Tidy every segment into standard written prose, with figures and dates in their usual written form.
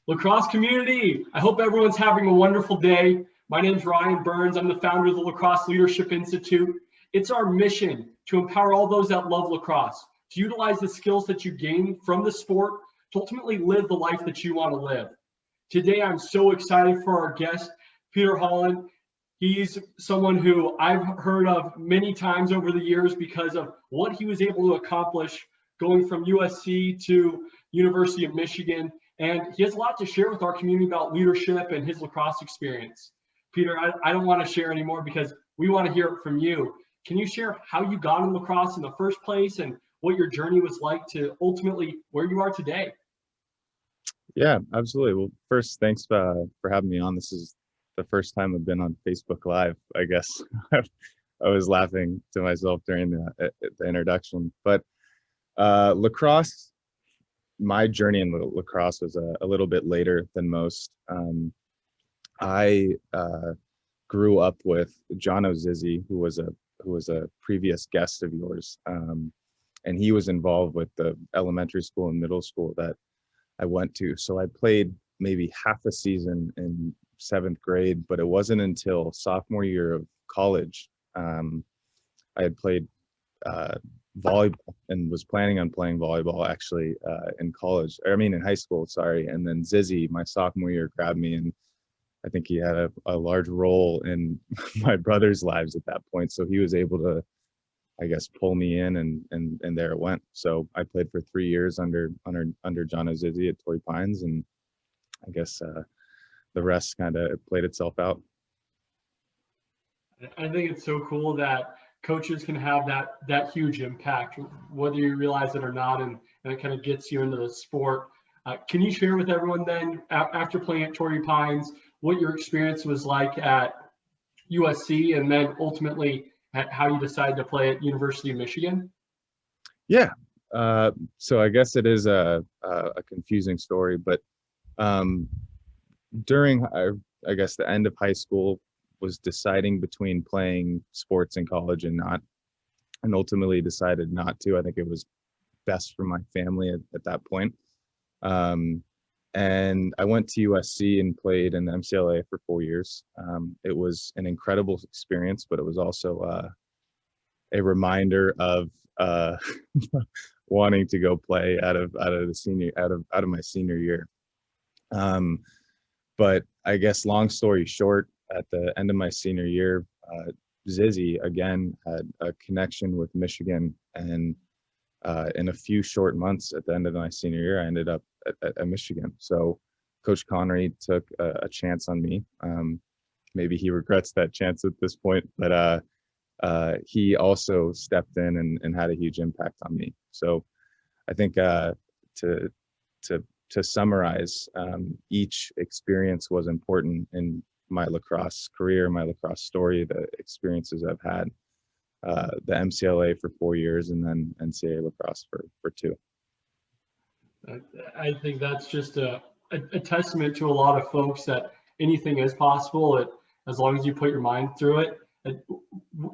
Lacrosse community, I hope everyone's having a wonderful day. My name is Ryan Berns. I'm the founder of the Lacrosse Leadership Institute. It's our mission to empower all those that love lacrosse, to utilize the skills that you gain from the sport to ultimately live the life that you want to live. Today, I'm so excited for our guest, Peter Hollen. He's someone who I've heard of many times over the years because of what he was able to accomplish going from USC to University of Michigan. And he has a lot to share with our community about leadership and his lacrosse experience. Peter, I don't want to share anymore because we want to hear it from you. Can you share how you got in lacrosse in the first place and what your journey was like to ultimately where you are today? Yeah, absolutely. Well, first, thanks for having me on. This is the first time I've been on Facebook Live, I guess. I was laughing to myself during the introduction. But lacrosse, my journey in lacrosse was a little bit later than most. I grew up with Jono Zissi, who was a previous guest of yours, and he was involved with the elementary school and middle school that I went to. So I played maybe half a season in 7th grade, but it wasn't until sophomore year of college I had played volleyball and was planning on playing volleyball actually in high school, sorry. And then Zizzy, my sophomore year, grabbed me, and I think he had a large role in my brother's lives at that point. So he was able to, I guess, pull me in, and there it went. So I played for 3 years under Jono Zissi at Torrey Pines, and I guess the rest kind of played itself out. I think it's so cool that coaches can have that huge impact, whether you realize it or not, and it kind of gets you into the sport. Can you share with everyone then, after playing at Torrey Pines, what your experience was like at USC, and then ultimately how you decided to play at University of Michigan? Yeah. So I guess it is a confusing story, but during, I guess, the end of high school, was deciding between playing sports in college and not, and ultimately decided not to. I think it was best for my family at that point. And I went to USC and played in the MCLA for 4 years. It was an incredible experience, but it was also a reminder of wanting to go play out of my senior year. But I guess, long story short, at the end of my senior year, Zizzy again had a connection with Michigan, and in a few short months at the end of my senior year, I ended up at Michigan. So Coach Connery took a chance on me. Maybe he regrets that chance at this point, but he also stepped in and had a huge impact on me. So I think to summarize, each experience was important in my lacrosse career, my lacrosse story, the experiences I've had, the MCLA for 4 years, and then NCAA lacrosse for 2. I think that's just a testament to a lot of folks that anything is possible as long as you put your mind through it.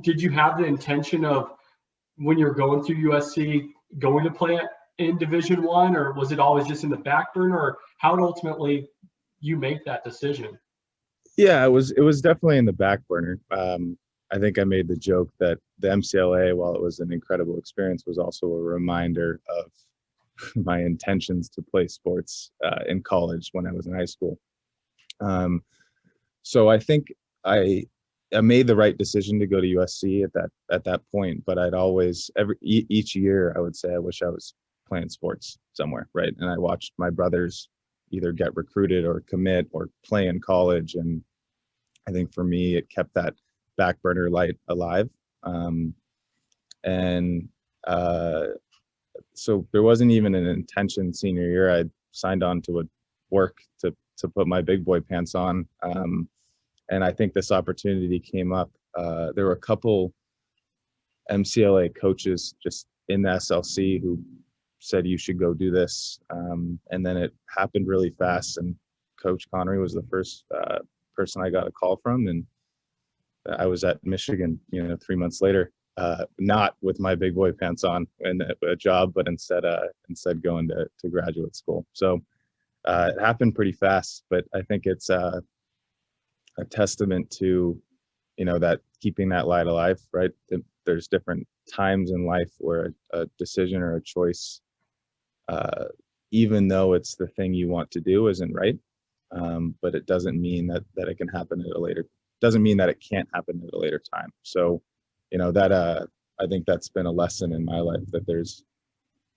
Did you have the intention of, when you're going through USC, going to play in Division I, or was it always just in the back burner, or how did ultimately you make that decision? Yeah, it was definitely in the back burner. I think I made the joke that the MCLA, while it was an incredible experience, was also a reminder of my intentions to play sports in college when I was in high school. So I think I made the right decision to go to USC at that point. But I'd always, each year, I would say I wish I was playing sports somewhere, right? And I watched my brothers either get recruited or commit or play in college, and I think for me it kept that back burner light alive. So there wasn't even an intention senior year. I signed on to work to put my big boy pants on, and I think this opportunity came up. There were a couple MCLA coaches just in the SLC who said you should go do this, and then it happened really fast, and Coach Connery was the first person I got a call from, and I was at Michigan 3 months later, not with my big boy pants on and a job, but instead going to graduate school. So It happened pretty fast, but I think it's a testament to, that keeping that light alive, right? There's different times in life where a decision or a choice, even though it's the thing you want to do, isn't right. But it doesn't mean that it can happen at a later, doesn't mean that it can't happen at a later time. So, that I think that's been a lesson in my life, that there's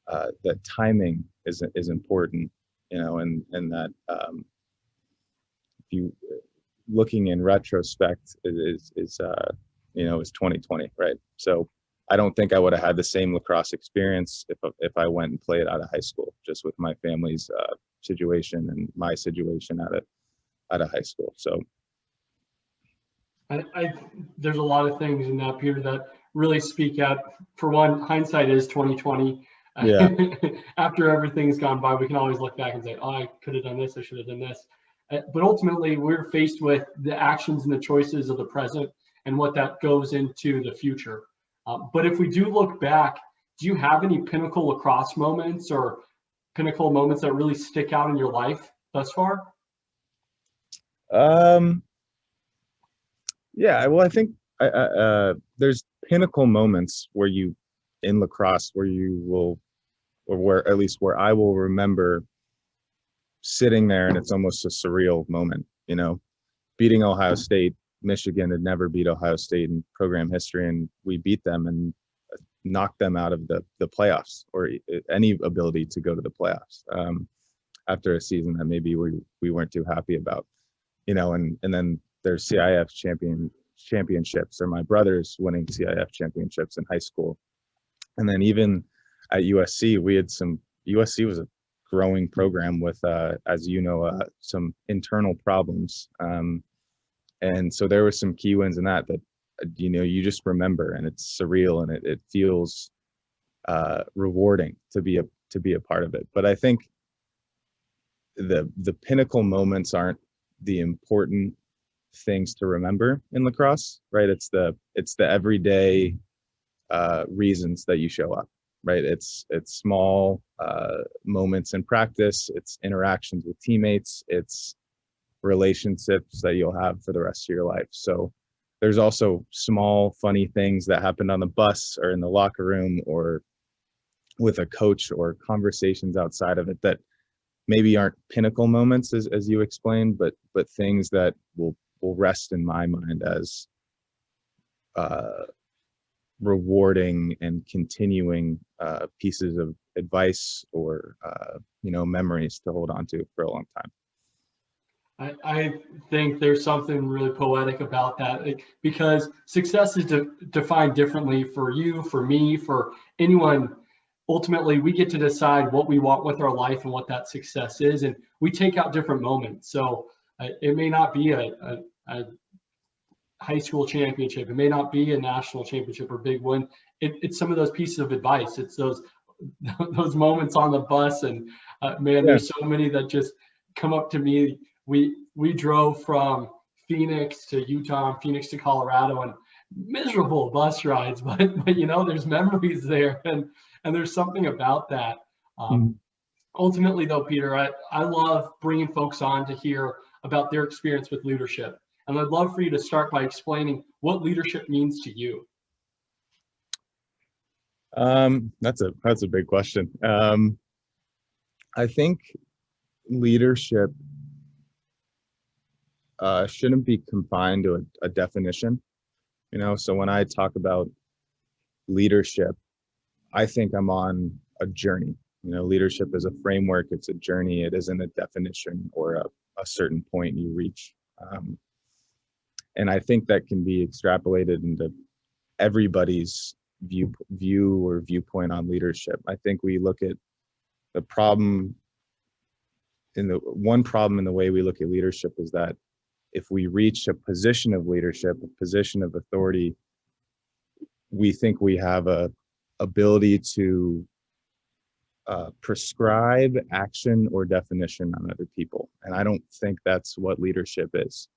that timing is important, and that if you, looking in retrospect, is 2020, right? So I don't think I would have had the same lacrosse experience if I went and played out of high school, just with my family's situation and my situation out of high school. So there's a lot of things in that, Peter, that really speak out. For one, hindsight is 2020. Yeah. After everything's gone by, we can always look back and say, oh, I could have done this, I should have done this. But ultimately, we're faced with the actions and the choices of the present and what that goes into the future. But if we do look back, do you have any pinnacle lacrosse moments or pinnacle moments that really stick out in your life thus far? Yeah, well, I think there's pinnacle moments where in lacrosse, where you will, or where at least where I will remember sitting there, and it's almost a surreal moment, beating Ohio State. Michigan had never beat Ohio State in program history, and we beat them and knocked them out of the playoffs, or any ability to go to the playoffs, after a season that maybe we weren't too happy about, and then there's CIF championships, or my brothers winning CIF championships in high school. And then even at USC, USC was a growing program with, as some internal problems. And so there were some key wins in that you just remember, and it's surreal, and it feels rewarding to be a part of it. But I think the pinnacle moments aren't the important things to remember in lacrosse, right? It's the everyday reasons that you show up, right? It's small moments in practice, it's interactions with teammates, it's relationships that you'll have for the rest of your life. So there's also small funny things that happened on the bus or in the locker room or with a coach, or conversations outside of it that maybe aren't pinnacle moments as you explained, but things that will rest in my mind as rewarding and continuing pieces of advice or memories to hold on to for a long time. I think there's something really poetic about that, because success is defined differently for you, for me, for anyone. Ultimately, we get to decide what we want with our life and what that success is, and we take out different moments. So it may not be a high school championship, it may not be a national championship or big win. It's some of those pieces of advice. It's those moments on the bus, and man, there's so many that just come up to me. We drove from Phoenix to Utah, and Phoenix to Colorado, and miserable bus rides, but there's memories there, and there's something about that. Ultimately, though, Peter, I love bringing folks on to hear about their experience with leadership, and I'd love for you to start by explaining what leadership means to you. That's a big question. I think leadership shouldn't be confined to a definition, so when I talk about leadership, I think I'm on a journey. Leadership is a framework, it's a journey, it isn't a definition or a certain point you reach. And I think that can be extrapolated into everybody's view or viewpoint on leadership. I think we look at the problem in the way we look at leadership is that if we reach a position of leadership, a position of authority, we think we have a ability to prescribe action or definition on other people. And I don't think that's what leadership is.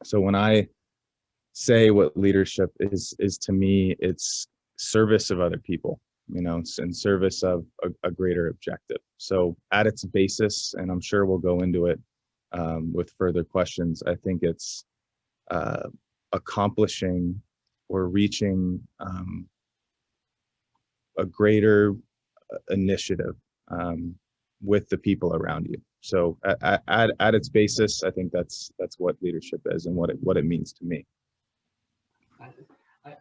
So when I say what leadership is to me, it's service of other people, It's in service of a greater objective. So at its basis, and I'm sure we'll go into it with further questions, I think it's accomplishing or reaching a greater initiative with the people around you. So at its basis, I think that's what leadership is and what it means to me.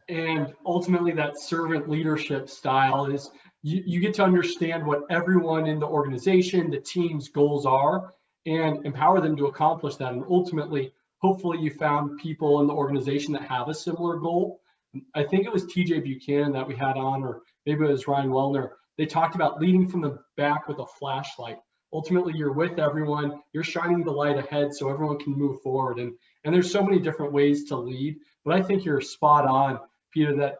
And ultimately, that servant leadership style is you get to understand what everyone in the organization, the team's goals are, and empower them to accomplish that. And ultimately, hopefully, you found people in the organization that have a similar goal. I think it was TJ Buchanan that we had on, or maybe it was Ryan Wellner. They talked about leading from the back with a flashlight. Ultimately, you're with everyone, you're shining the light ahead so everyone can move forward. And there's so many different ways to lead, but I think you're spot on, Peter, that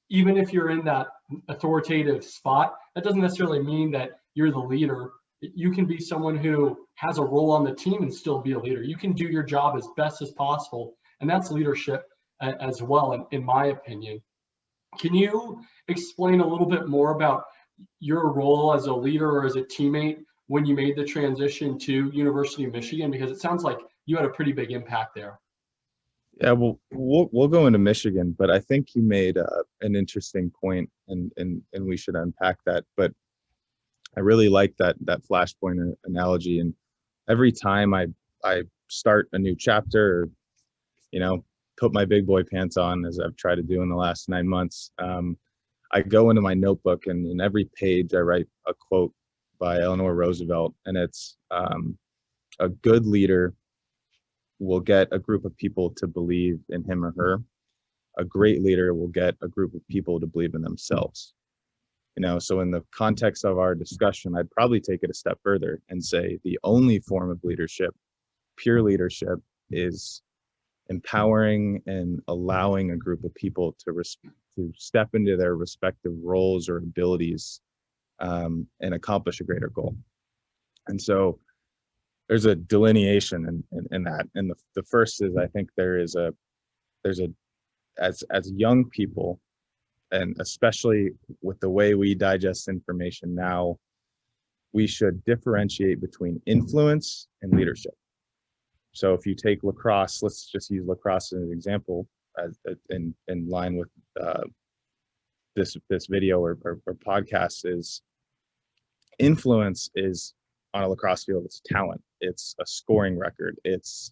even if you're in that authoritative spot, that doesn't necessarily mean that you're the leader. You can be someone who has a role on the team and still be a leader. You can do your job as best as possible, and that's leadership as well, in my opinion. Can you explain a little bit more about your role as a leader or as a teammate when you made the transition to University of Michigan? Because it sounds like you had a pretty big impact there. Yeah, well, we'll go into Michigan, but I think you made an interesting point, and we should unpack that. But I really like that flashpoint analogy. And every time I start a new chapter, or put my big boy pants on, as I've tried to do in the last 9 months, I go into my notebook, and in every page I write a quote by Eleanor Roosevelt, and it's a good leader will get a group of people to believe in him or her. A great leader will get a group of people to believe in themselves. So in the context of our discussion, I'd probably take it a step further and say the only form of leadership, pure leadership, is empowering and allowing a group of people to step into their respective roles or abilities and accomplish a greater goal. And so there's a delineation in that. And the first is, I think there's as young people, and especially with the way we digest information now, we should differentiate between influence and leadership. So if you take lacrosse, let's just use lacrosse as an example, as in line with this video or podcast, is influence is on a lacrosse field. It's talent. It's a scoring record. It's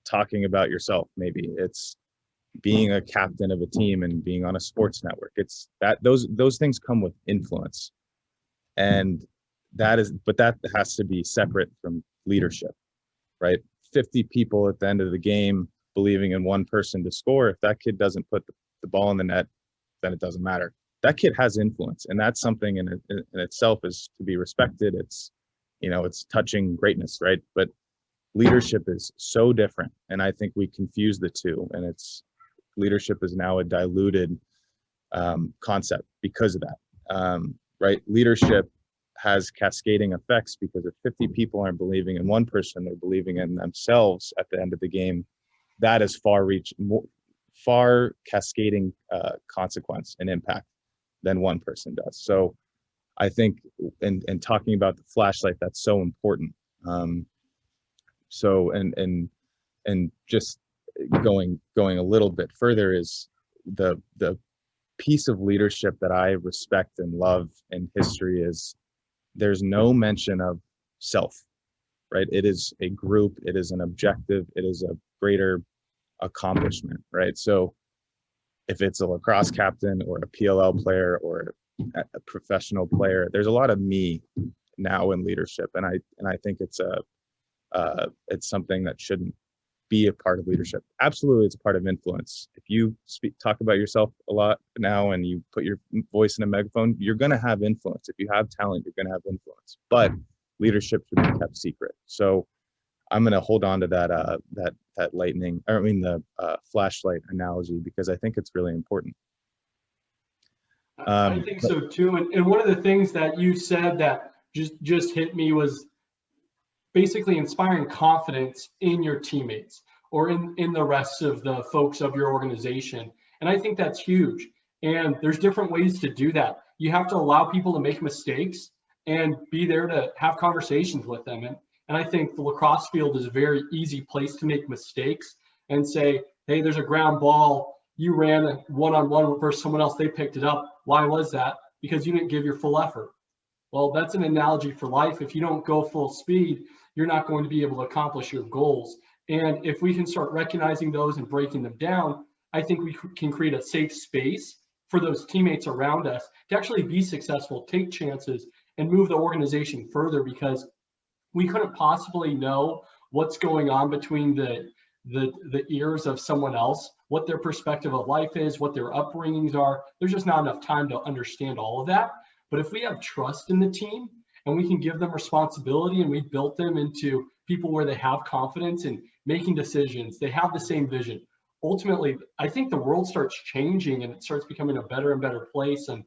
talking about yourself. Maybe it's being a captain of a team and being on a sports network. It's that those things come with influence, and that has to be separate from leadership, right? 50 people at the end of the game believing in one person to score. If that kid doesn't put the ball in the net, then it doesn't matter. That kid has influence, and that's something in itself is to be respected. It's it's touching greatness, right? But leadership is so different, and I think we confuse the two, and leadership is now a diluted concept because of that, right? Leadership has cascading effects, because if 50 people aren't believing in one person, they're believing in themselves at the end of the game. That is far cascading consequence and impact than one person does. So I think in talking about the flashlight, that's so important. So and just going a little bit further, is the piece of leadership that I respect and love in history is there's no mention of self, right? It is a group, it is an objective, it is a greater accomplishment, right? So if it's a lacrosse captain or a PLL player or a professional player, there's a lot of me now in leadership, and I think it's something that shouldn't be a part of leadership. Absolutely, it's a part of influence. If you talk about yourself a lot now and you put your voice in a megaphone, you're going to have influence. If you have talent, you're going to have influence. But leadership should be kept secret. So I'm going to hold on to that the flashlight analogy, because I think it's really important. I think so too. And one of the things that you said that just hit me was basically inspiring confidence in your teammates or in the rest of the folks of your organization. And I think that's huge. And there's different ways to do that. you have to allow people to make mistakes and be there to have conversations with them. And I think the lacrosse field is a very easy place to make mistakes and say, hey, there's a ground ball. You ran one-on-one versus someone else. They picked it up. Why was that? Because you didn't give your full effort. Well, that's an analogy for life. If you don't go full speed, you're not going to be able to accomplish your goals. And if we can start recognizing those and breaking them down, I think we can create a safe space for those teammates around us to actually be successful, take chances, and move the organization further, because we couldn't possibly know what's going on between the ears of someone else, what their perspective of life is, what their upbringings are. There's just not enough time to understand all of that. But if we have trust in the team and we can give them responsibility and we built them into people where they have confidence in making decisions, they have the same vision. Ultimately, I think the world starts changing and it starts becoming a better and better place. And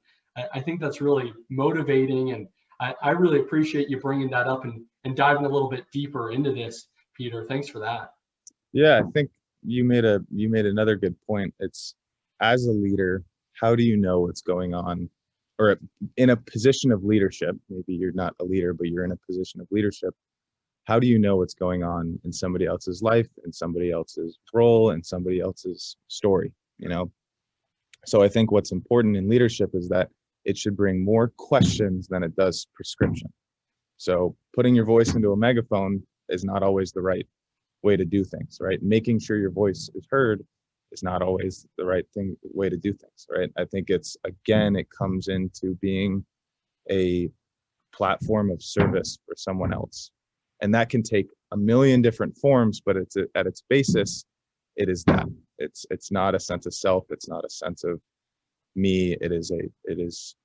I think that's really motivating. And I really appreciate you bringing that up and diving a little bit deeper into this, Peter. Thanks for that. Yeah, I think you made another good point. It's, as a leader, how do you know what's going on? Or in a position of leadership, maybe you're not a leader, but you're in a position of leadership. How do you know what's going on in somebody else's life, in somebody else's role, in somebody else's story, you know? So I think what's important in leadership is that it should bring more questions than it does prescription. So putting your voice into a megaphone is not always the right way to do things, right? Making sure your voice is heard is not always the right way to do things, right? I think it's, again, it comes into being a platform of service for someone else. And that can take a million different forms, but it's at its basis, it is that. It's not a sense of self. It's not a sense of me. It is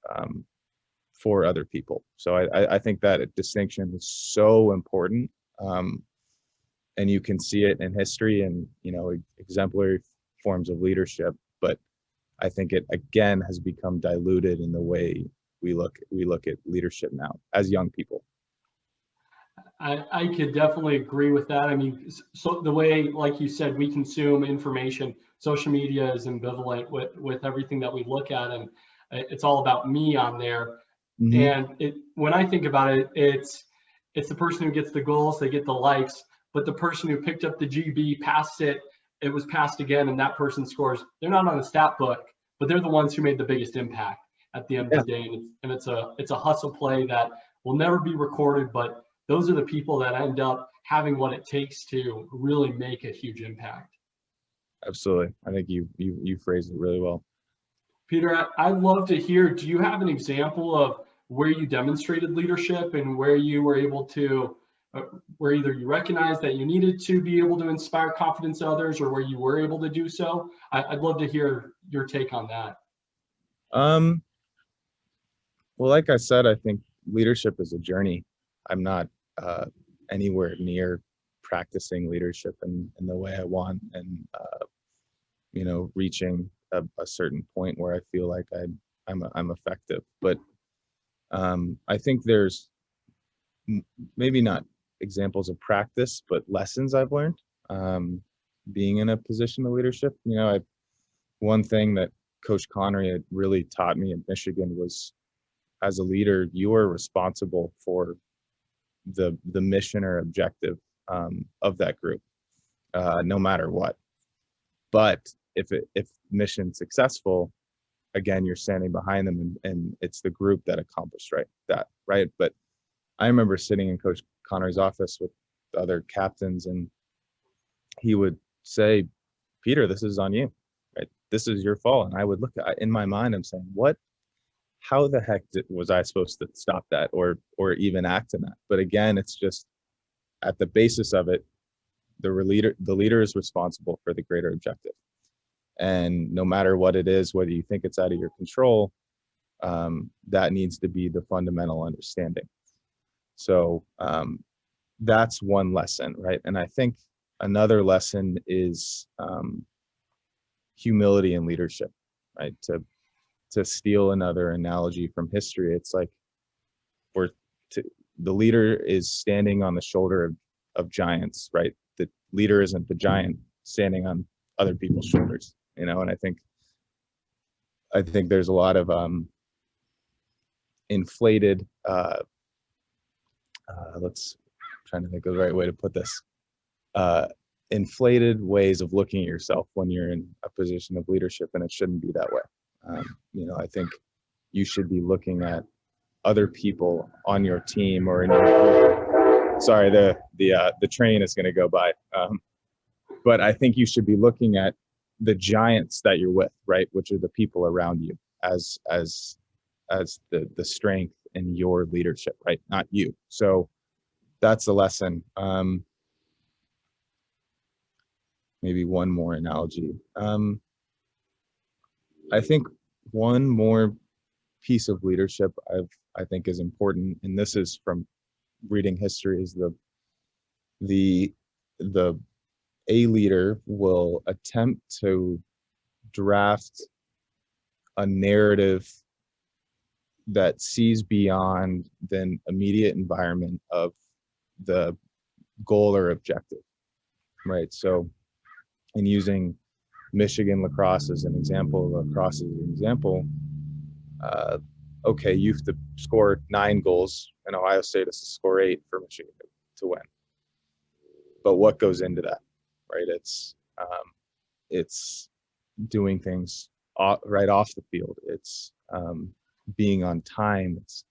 for other people. So I think that distinction is so important. And you can see it in history and, you know, exemplary forms of leadership. But I think it, again, has become diluted in the way we look at leadership now as young people. I could definitely agree with that. I mean, so the way, like you said, we consume information, social media is ambivalent with everything that we look at, and it's all about me on there. Mm-hmm. And when I think about it, it's the person who gets the goals, they get the likes, but the person who picked up the GB, passed it, it was passed again, and that person scores. They're not on a stat book, but they're the ones who made the biggest impact at the end of the day. And it's a hustle play that will never be recorded, but those are the people that end up having what it takes to really make a huge impact. Absolutely. I think you phrased it really well. Peter, I'd love to hear, do you have an example of where you demonstrated leadership and where you were able to, where either you recognized that you needed to be able to inspire confidence in others or where you were able to do so? I'd love to hear your take on that. Well, like I said, I think leadership is a journey. I'm not anywhere near practicing leadership in the way I want, and you know, reaching a certain point where I feel like I'm effective. But I think there's maybe not examples of practice, but lessons I've learned being in a position of leadership. You know, one thing that Coach Connery had really taught me in Michigan was, as a leader, you are responsible for the mission or objective of that group, no matter what. But if mission's successful, again, you're standing behind them, and it's the group that accomplished that, right? But I remember sitting in Coach Connery's office with the other captains, and he would say, "Peter, this is on you, right? This is your fault." And I would look in my mind, I'm saying, what? How the heck was I supposed to stop that or even act in that? But again, it's just at the basis of it, the leader is responsible for the greater objective. And no matter what it is, whether you think it's out of your control, that needs to be the fundamental understanding. So that's one lesson, right? And I think another lesson is humility in leadership, right? To steal another analogy from history, it's like the leader is standing on the shoulder of giants, right? The leader isn't the giant standing on other people's shoulders, you know. And I think there's a lot of inflated, trying to think of the right way to put this, inflated ways of looking at yourself when you're in a position of leadership, and it shouldn't be that way. I think you should be looking at other people on your team or in your, sorry, the train is going to go by. But I think you should be looking at the giants that you're with, right? Which are the people around you as the strength in your leadership, right? Not you. So that's the lesson. Maybe one more analogy. I think one more piece of leadership I think is important, and this is from reading history, is the a leader will attempt to draft a narrative that sees beyond the immediate environment of the goal or objective, right? So in using Michigan lacrosse as an example, okay, you have to score 9 goals, and Ohio State has to score 8 for Michigan to win. But what goes into that, right? It's doing things right off the field. It's being on time. It's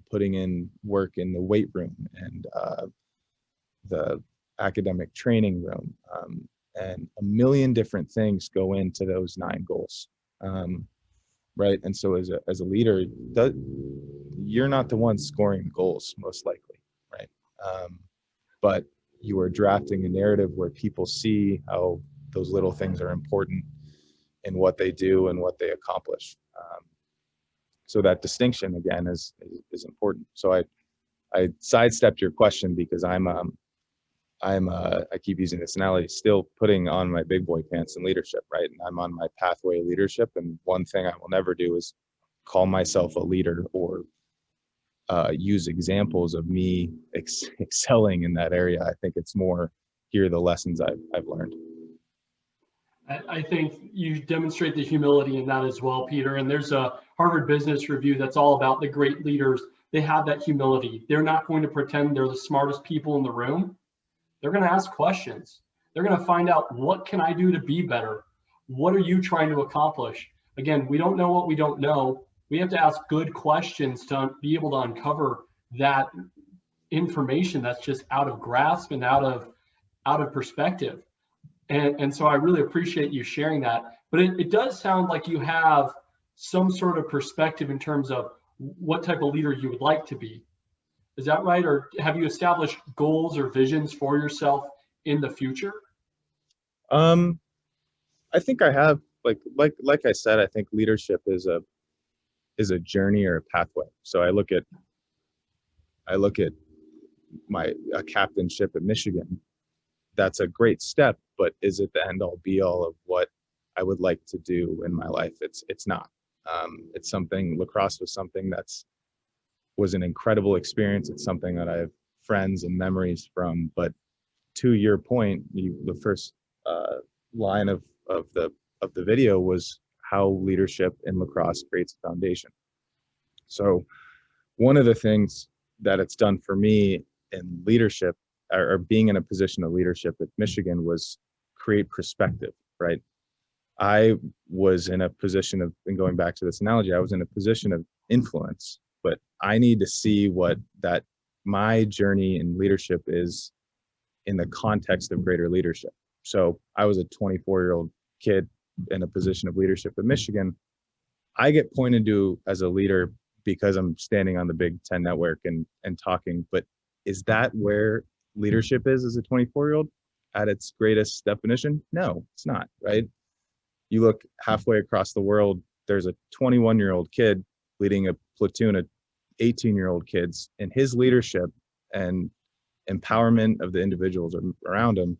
putting in work in the weight room and the academic training room, and a million different things go into those 9 goals, right? And so as a leader, you're not the one scoring goals, most likely, right? But you are drafting a narrative where people see how those little things are important in what they do and what they accomplish. So that distinction again is important. So I sidestepped your question because I keep using this analogy, still putting on my big boy pants in leadership, right? And I'm on my pathway of leadership. And one thing I will never do is call myself a leader or use examples of me excelling in that area. I think it's more, here are the lessons I've learned. I think you demonstrate the humility in that as well, Peter. And there's a Harvard Business Review that's all about the great leaders. They have that humility. They're not going to pretend they're the smartest people in the room. They're going to ask questions. They're going to find out, what can I do to be better? What are you trying to accomplish? Again, we don't know what we don't know. We have to ask good questions to be able to uncover that information that's just out of grasp and out of perspective. And so I really appreciate you sharing that. But it does sound like you have some sort of perspective in terms of what type of leader you would like to be. Is that right? Or have you established goals or visions for yourself in the future? I think I have, like I said, I think leadership is a journey or a pathway. So I look at a captainship at Michigan. That's a great step, but is it the end all be all of what I would like to do in my life? It's not. It's something, lacrosse was an incredible experience. It's something that I have friends and memories from. But to your point, the first line of the video was how leadership in lacrosse creates a foundation. So one of the things that it's done for me in leadership, or being in a position of leadership at Michigan, was create perspective, right? I was in a position of, and going back to this analogy, I was in a position of influence, but I need to see what my journey in leadership is in the context of greater leadership. So I was a 24-year-old kid in a position of leadership at Michigan. I get pointed to as a leader because I'm standing on the Big Ten network and talking, but is that where leadership is as a 24-year-old at its greatest definition? No, it's not, right? You look halfway across the world, there's a 21-year-old kid leading a platoon of 18-year-old kids, and his leadership and empowerment of the individuals around him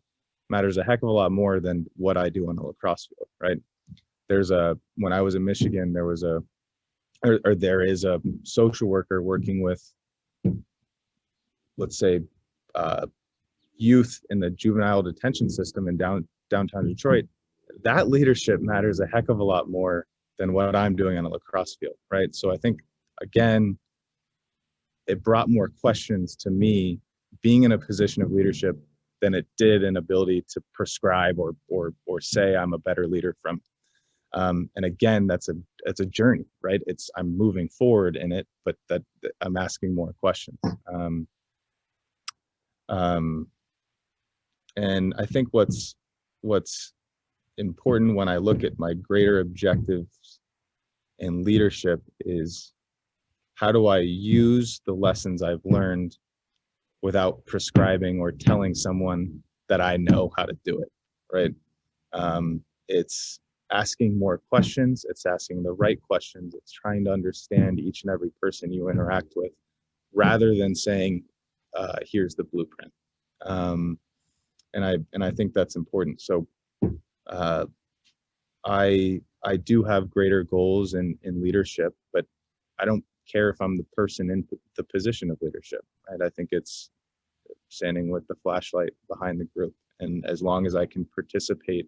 matters a heck of a lot more than what I do on the lacrosse field, right? When I was in Michigan, there is a social worker working with, let's say, youth in the juvenile detention system in downtown Detroit. That leadership matters a heck of a lot more than what I'm doing on a lacrosse field, right? So I think, again, it brought more questions to me being in a position of leadership than it did an ability to prescribe or say I'm a better leader from. And again, that's a journey, right? I'm moving forward in it, but that I'm asking more questions. And I think what's important when I look at my greater objectives in leadership is, how do I use the lessons I've learned without prescribing or telling someone that I know how to do it, right? It's asking more questions. It's asking the right questions. It's trying to understand each and every person you interact with, rather than saying, here's the blueprint. And I think that's important. So I do have greater goals in leadership, but I don't care if I'm the person in the position of leadership, right? I think it's standing with the flashlight behind the group. And as long as I can participate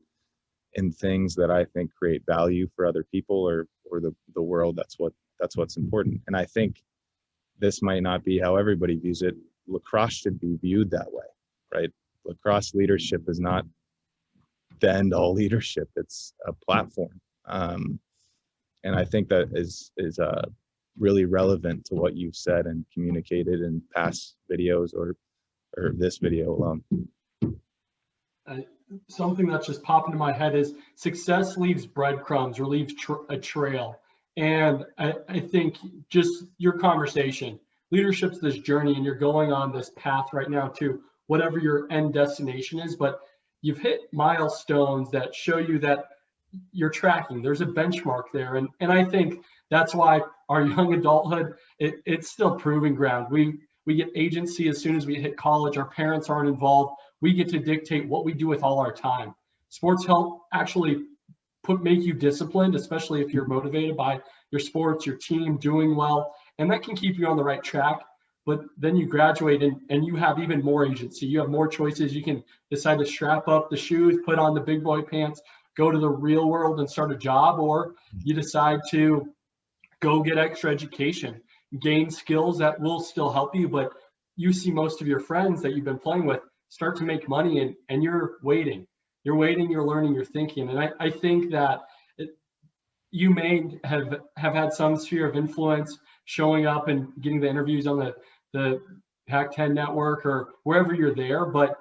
in things that I think create value for other people or the world, that's what's important. And I think this might not be how everybody views it. Lacrosse should be viewed that way, right? Lacrosse leadership is not the end all leadership. It's a platform. And I think that is really relevant to what you've said and communicated in past videos or this video alone. Something that's just popped into my head is success leaves breadcrumbs or leaves a trail. And I think just your conversation, leadership's this journey, and you're going on this path right now to whatever your end destination is, but you've hit milestones that show you that you're tracking. There's a benchmark there. And I think that's why our young adulthood, it's still proving ground. We get agency as soon as we hit college. Our parents aren't involved. We get to dictate what we do with all our time. Sports help actually make you disciplined, especially if you're motivated by your sports, your team doing well, and that can keep you on the right track. But then you graduate and you have even more agency. You have more choices. You can decide to strap up the shoes, put on the big boy pants, go to the real world and start a job, or you decide to go get extra education, gain skills that will still help you, but you see most of your friends that you've been playing with start to make money, and you're waiting, you're learning, you're thinking. And I think that you may have had some sphere of influence showing up and getting the interviews on the Pac-10 network or wherever you're there, but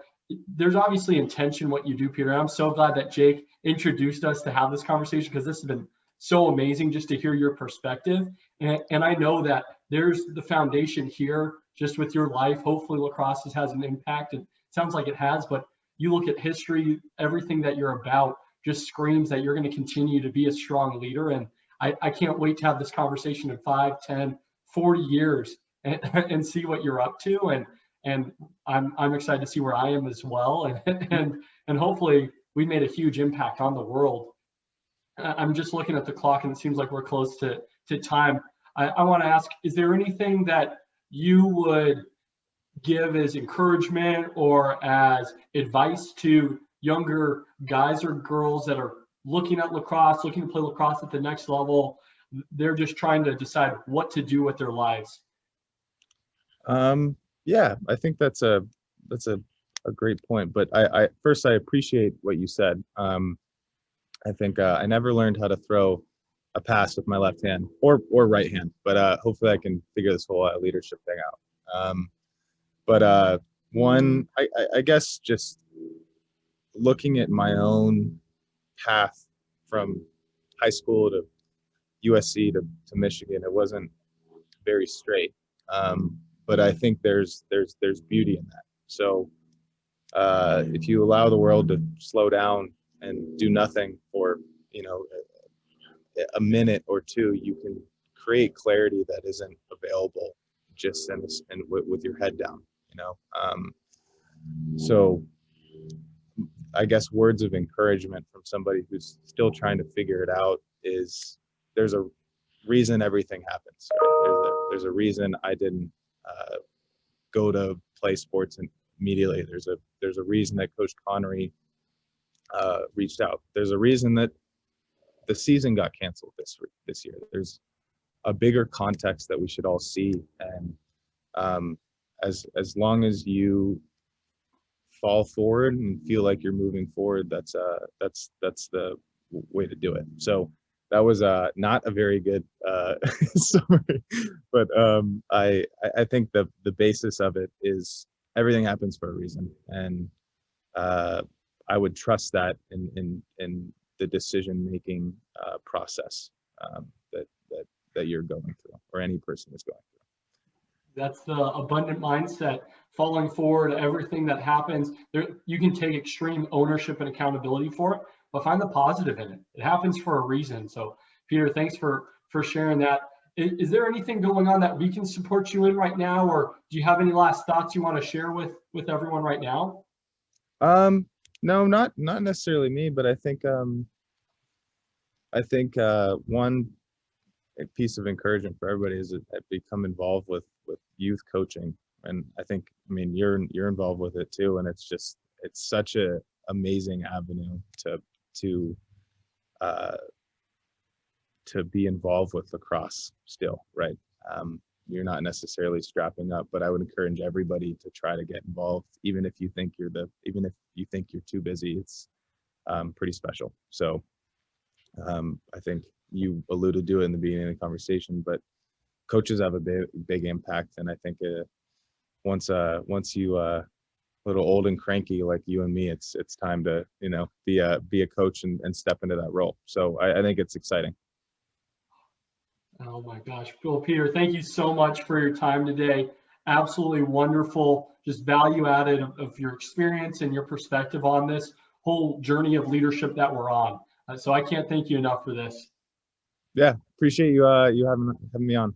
there's obviously intention what you do, Peter. I'm so glad that Jake introduced us to have this conversation, because this has been so amazing just to hear your perspective. And I know that there's the foundation here just with your life. Hopefully lacrosse has an impact, and it sounds like it has, but you look at history, everything that you're about just screams that you're going to continue to be a strong leader. And I can't wait to have this conversation in 5, 10, 40 years and see what you're up to. And I'm excited to see where I am as well. And hopefully we made a huge impact on the world. I'm just looking at the clock, and it seems like we're close to time. I want to ask, is there anything that you would give as encouragement or as advice to younger guys or girls that are looking at lacrosse, looking to play lacrosse at the next level? They're just trying to decide what to do with their lives. Yeah, I think that's a great point. But I first, I appreciate what you said. I think I never learned how to throw a pass with my left hand or right hand, but hopefully I can figure this whole leadership thing out. But one, I guess just looking at my own path from high school to USC to Michigan, it wasn't very straight. But I think there's beauty in that. So if you allow the world to slow down and do nothing for a minute or two, you can create clarity that isn't available just with your head down. So I guess words of encouragement from somebody who's still trying to figure it out is, there's a reason everything happens. Right? There's a reason I didn't go to play sports immediately. There's a reason that Coach Connery reached out. There's a reason that the season got canceled this year. There's a bigger context that we should all see, and as long as you fall forward and feel like you're moving forward, that's the way to do it. So that was not a very good summary, but I think the basis of it is everything happens for a reason, and I would trust that in the decision making process that you're going through, or any person is going through. That's the abundant mindset. Following forward, everything that happens, there, you can take extreme ownership and accountability for it, but find the positive in it. It happens for a reason. So, Peter, thanks for sharing that. Is there anything going on that we can support you in right now, or do you have any last thoughts you want to share with everyone right now? No, not necessarily me, but I think one piece of encouragement for everybody is to become involved with youth coaching. And I mean, you're involved with it too, and it's such a amazing avenue to be involved with lacrosse still, right? You're not necessarily strapping up, but I would encourage everybody to try to get involved, even if you think you're too busy. It's pretty special. So I think you alluded to it in the beginning of the conversation, but coaches have a big impact, and I think once you a little old and cranky like you and me, it's time to be a coach and step into that role. So I think it's exciting. Oh my gosh, Bill, Peter, thank you so much for your time today. Absolutely wonderful, just value added of your experience and your perspective on this whole journey of leadership that we're on. So I can't thank you enough for this. Yeah, appreciate you having me on.